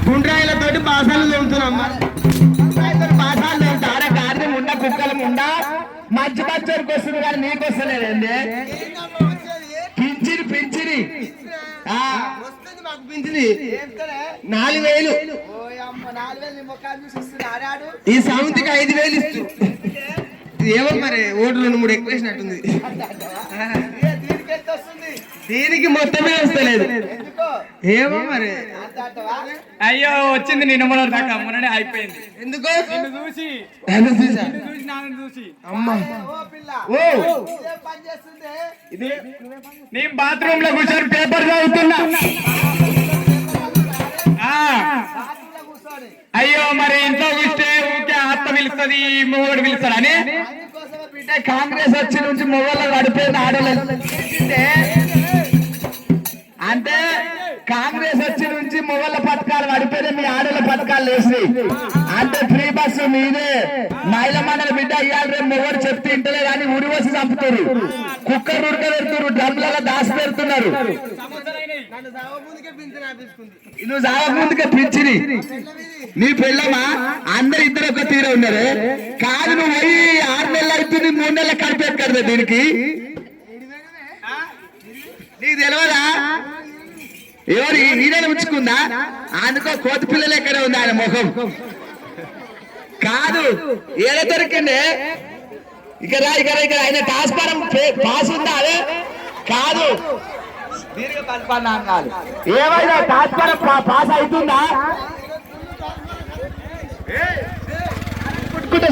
గుండ్రాయిలతోటి బాసాలు తోముతున్నాం. బాసాలు తోముతారా? గారి ముండ కుక్కల ముండ మంచి మంచోరికి వస్తుంది కానీ నీకు వస్తలేదండి. పింఛిరి పింఛిరి పింఛిరి 4000. ఈ సౌంతికి 5000 ఇస్తుంది. ఏమో మరి ఓటు 2-3 ఎక్కువ వేసినట్టుంది. దీనికి మొత్తమే వస్తలేదు. ఏమో మరి. అయ్యో వచ్చింది నిన్న మొన్న దాకా మొన్ననే అయిపోయింది. ఎందుకో చూసి అమ్మా నేను బాత్రూమ్ లో కూర్చొని పేపర్ చదువుతున్నా. అయ్యో మరి ఇంట్లో కూర్చే ఊరికే ఆత్మ పిలుస్తుంది, మొగోడు పిలుస్తాడు అని కాంగ్రెస్ వచ్చి నుంచి మొగోళ్ళు గడిపోయింది ఆడలేదు. అంటే కాంగ్రెస్ వచ్చి నుంచి మొగళ్ళ పథకాలు నడిపేదే మీ ఆడల పథకాలు వేసి. అంటే ఫ్రీ బస్సు మీదే. మహిళ మండలి బిడ్డ ఇవాళ రేపు మొగడు చెప్తే ఇంటలే కానీ ఉరి వచ్చి చంపుతారు, కుక్కర్ ఉడక పెడుతున్నారు, డ్రమ్లలో దాసి పెడుతున్నారు. నువ్వు సాగ ముందుకే పింఛని నీ పెళ్ళమా అందరు ఇద్దరు ఒక తీరే ఉన్నారు. కాదు నువ్వు పోయి 6 నెలలు అవుతుంది, 3 నెలలు కడిపెక్కడదా దీనికి? నీకు తెలియదా? ఎవరు ఈయన ఉంచుకుందా? అందుకో కోతి పిల్లలు ఎక్కడే ఉంది ఆయన ముఖం. కాదు ఏడ దొరికింది? ఇక్కడ ఆయన ట్రాన్స్ఫారం పాస్ ఉందా? అదే కాదు ఏమైనా ట్రాన్స్ఫారం పాస్ అవుతుందా?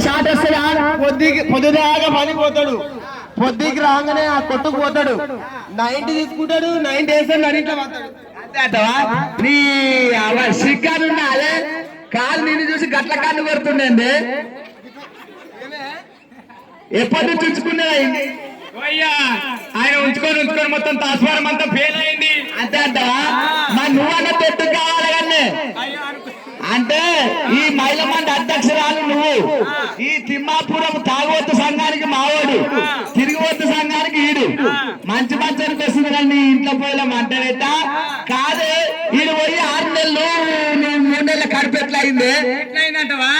షార్ట్ వస్తుందా? పొద్దుదాకా పని పోతాడు, పొద్దుకి రాగానే ఆ కొట్టుకు పోతాడు, 90 తీసుకుంటాడు, 90 వేస్తాడు, అన్నింట్లో పోతాడు. నీ సిగ్గానున్నా అదే కాలు నిన్ను చూసి గట్ల కన్ను కొడుతుండే. ఎప్పటి నుంచి ఉంచుకునేది? ఆయన ఉంచుకొని మొత్తం ట్రాన్స్ఫారం అంతా ఫెయిల్ అయింది. అంతే అంటావా? మరి నువ్వన్న తొట్టు కావాలి కానీ. అంటే ఈ మహిళ మంది అధ్యక్షురాలు నువ్వు, ఈ తిమ్మాపురం తాగుబోతు సంఘానికి మావోడు, తిరిగిపోతు సంఘానికి ఈడు. మంచి మంచానికి వస్తుంది కానీ ఇంట్లో పోయిన మంటనేట కాదు. ఈడు పోయి 6 నెలలు 3 నెలల కడుపు ఎట్లా అయింది? ఎట్లయిందంటవా?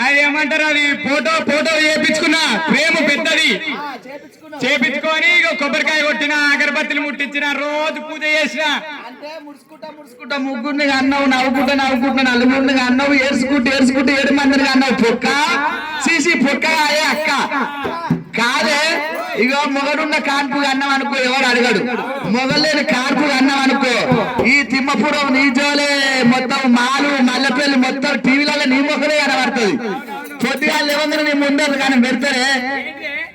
అది ఏమంటారు, అది ఫోటో చేయించుకున్నా, ప్రేమ పెద్దది చేపించుకొని కొబ్బరికాయ కొట్టిన, అగరబత్తులు ముట్టించిన, రోజు పూజ చేసిన. ముడుచుకుంటా ముగ్గురిని అన్నావు, నవ్వుకుంటా నలుగురిని అన్నావు, ఏడ్చుకుంటూ 7 మందిని అన్నావు. పొక్క సీసీ పొక్క అయ్యే అక్క కాదే. ఇగో మొగడున్న కాన్పు అన్నాం అనుకో, ఎవరు అడగడు. మొగలేని కాన్పు అన్నాం అనుకో, ఈ తిమ్మపురం నీ జోలే మొత్తం మాలు మల్లెపల్లి మొత్తం టీవీలలో నీ మొక్కలే కనబడుతుంది. పొద్దుగా లేవంగా నీ ముందు కానీ పెడతారే.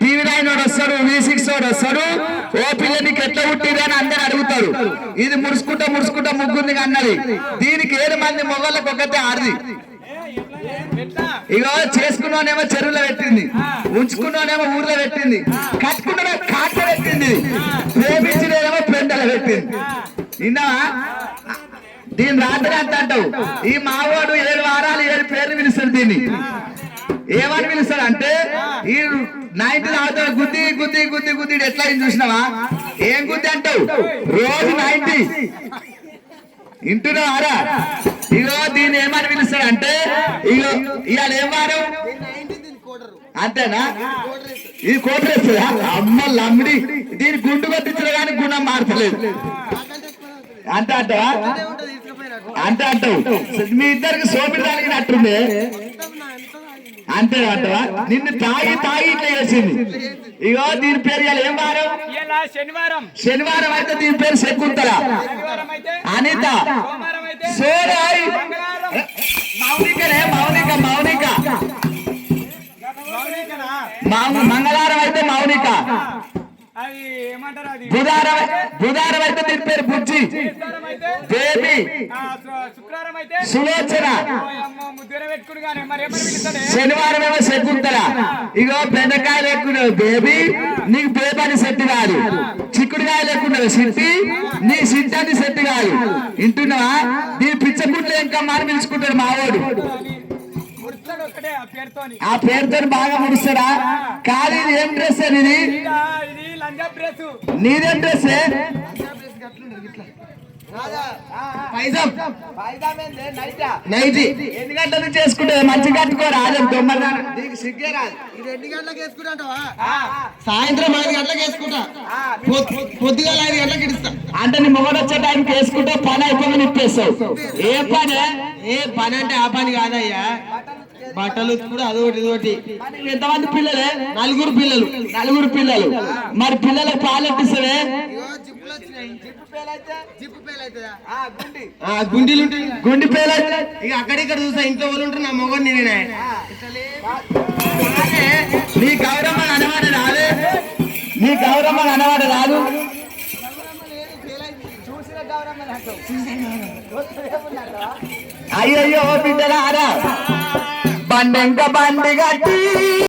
టీవీ 9 వాడు వస్తాడు, V6 వాడు వస్తాడు, ఓ పిల్ల నీకు ఎట్లా పుట్టింది అని అందరు అడుగుతారు. ఇది ముడుచుకుంటా ముగ్గురిని అన్నది. దీనికి 7 మంది మొగళ్ళకి ఒకటే ఆడది. ఇగో చేసుకున్నానేమో చెరువులో పెట్టింది, ఉంచుకున్నానేమో ఊర్లో పెట్టింది, కట్టుకున్నా కాట పెట్టింది, ప్రేమించినేమో పెండలో పెట్టింది. విన్నావా? దీని రాత్రి అంత అంటావు. ఈ మావాడు 7 వారాలు 7 పేర్లు పిలుస్తాడు. దీన్ని ఏమని పిలుస్తాడు అంటే, ఈ 90 తాగుతాడు, గుద్ది ఎట్లా చూసినావా? ఏం గుద్ది అంటావు? రోజు 90 ఇంటున్నావారా? ఇగో దీన్ని ఏమని పిలుస్తాడు అంటే, ఇగో ఇవాళ ఏం వారం అంతేనా? ఇది కోటరేస్తుందా? అమ్మ లమ్మిడి. దీని గుండు కొట్టించిన కానీ గుణం మారతలేదు. అంతే అంటావా? అంతే అంటావు. మీ ఇద్దరికి సోమిడి తాగినట్టుంది. అంతే అంటావా? నిన్ను తాగి ఇట్లా చేసింది. ఇగో దీని పేరు ఇవాళ ఏం వారం? శనివారం అయితే దీని పేరు శకుంతల, అనిత, సోరాయ్, మంగళవారం అయితే మౌనిక, బుధవారం అయితే దీని పేరు బుజ్జి, బేబీ, సులోచన, శనివారం ఏమో శకుంతల. ఇగో బెండకాయలు ఎక్కువ బేబీ, నీకు బేబీ అని సెట్ కాదు. చిక్కుడుకాయలు ఎక్కువ సిట్టి, నీ సిట్టి అని సెట్ కాదు. వింటున్నావా? దీని పిచ్చగుడ్లు ఇంకా మారి పిలుచుకుంటాడు మావాడు. ఆ పేరుతో బాగా ముడుస్తాడా? కాదు ఇది ఏం డ్రెస్ నీది? నీదేం డ్రెస్? పైజం నైటీ ఎన్ని గంటలు చేసుకుంటే మంచి కట్టుకో రాదు దొమ్మదా నీకు సిగ్గే రాదు. ఇది ఎన్ని గంటలకు వేసుకుంటావా? సాయంత్రం 5 గంటలకు వేసుకుంటా, పొద్దుగా 5 గంటలకు ఇస్తా. అంటే నీ మొగడు వచ్చే టైంకి వేసుకుంటే పని అయిపోయి ఇప్పేస్తావు. ఏ పని అంటే ఆ పని కాదయ్యా, బట్టలు కూడా అదొకటి ఇదొకటి. ఎంతమంది పిల్లలే? 4 పిల్లలు. మరి పిల్లలకు పాలు ఎట్టిస్తావే? జిప్పులు వచ్చినాయి. జిప్పు పేల్ అవుతుందా? గుండి పేలు ఇక అక్కడిక్కడ చూస్తా. ఇంట్లో వాళ్ళు ఉంటారు, నా మొగడు నేనే. నీ గౌరమ్మ అనవాడు రాదు, చూసిన గౌరమ్మ నాకు. అయ్యయ్యో బిడ్డలారా బండెంక బండి గట్టి